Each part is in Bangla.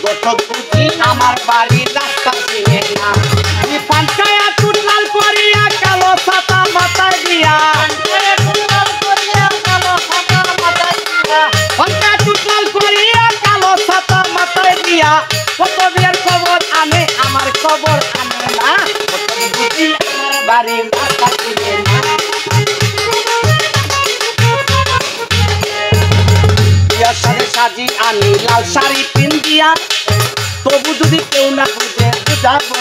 গোটক বুঝি আমার বাড়ির রাস্তা চিনে না পাঞ্চায়া টুটলাল করিয়া কালো ছাতা মাথায় দিয়া পাঞ্চায়া টুটলাল করিয়া কালো ছাতা মাথায় দিয়া কত বিয়ের খবর আনে আমার খবর আনে না গোটক বুঝি আমার বাড়ির রাস্তা চিনে না সাজে সাজি আনি লাল শাড়ি পিন্দিয়া তবু যদি কেউ না বুঝে বুঝাবো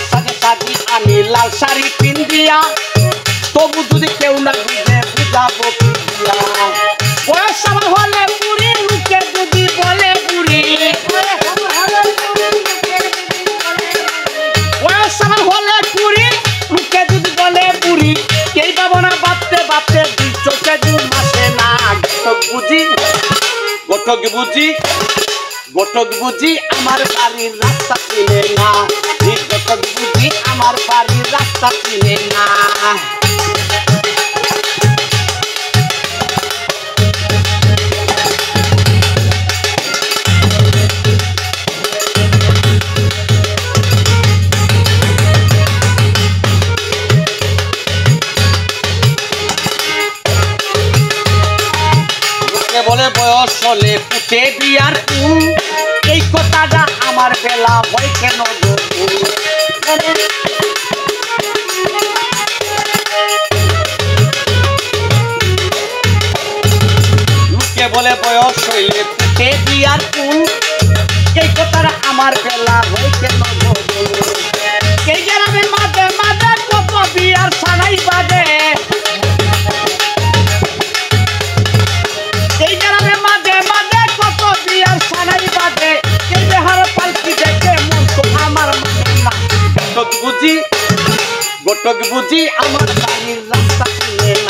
সাজে সাজি আনি লাল শাড়ি পিন্দিয়া তবু যদি কেউ না বুঝে বুঝাবো বয়স আমার হলে বুড়ি লোকে যদি বলে বুড়ি আমার হলে কুড়ি লোকে যদি বলে বুড়ি কেই পাবো না বাপতে বাপতে দুই চোখে দু মাসে না গোটক বুঝি আমার বাড়ির রাস্তা চিনে না গোটক বুঝি আমার বাড়ির রাস্তা চিনে না বলে বয়স হলে পুঁতে বিয়ার ফুল এই কথাটা আমার বেলা হয় কেন লোকে বলে বয়স হইলে পুঁতে বিয়ার ফুল এই কথাটা আমার বেলা হয় কেন এই গ্রামে মাঝে মাঝে কত বিয়ার সানাই বাজে গোটক বুঝি আমার বাড়ির রাস্তা চিনে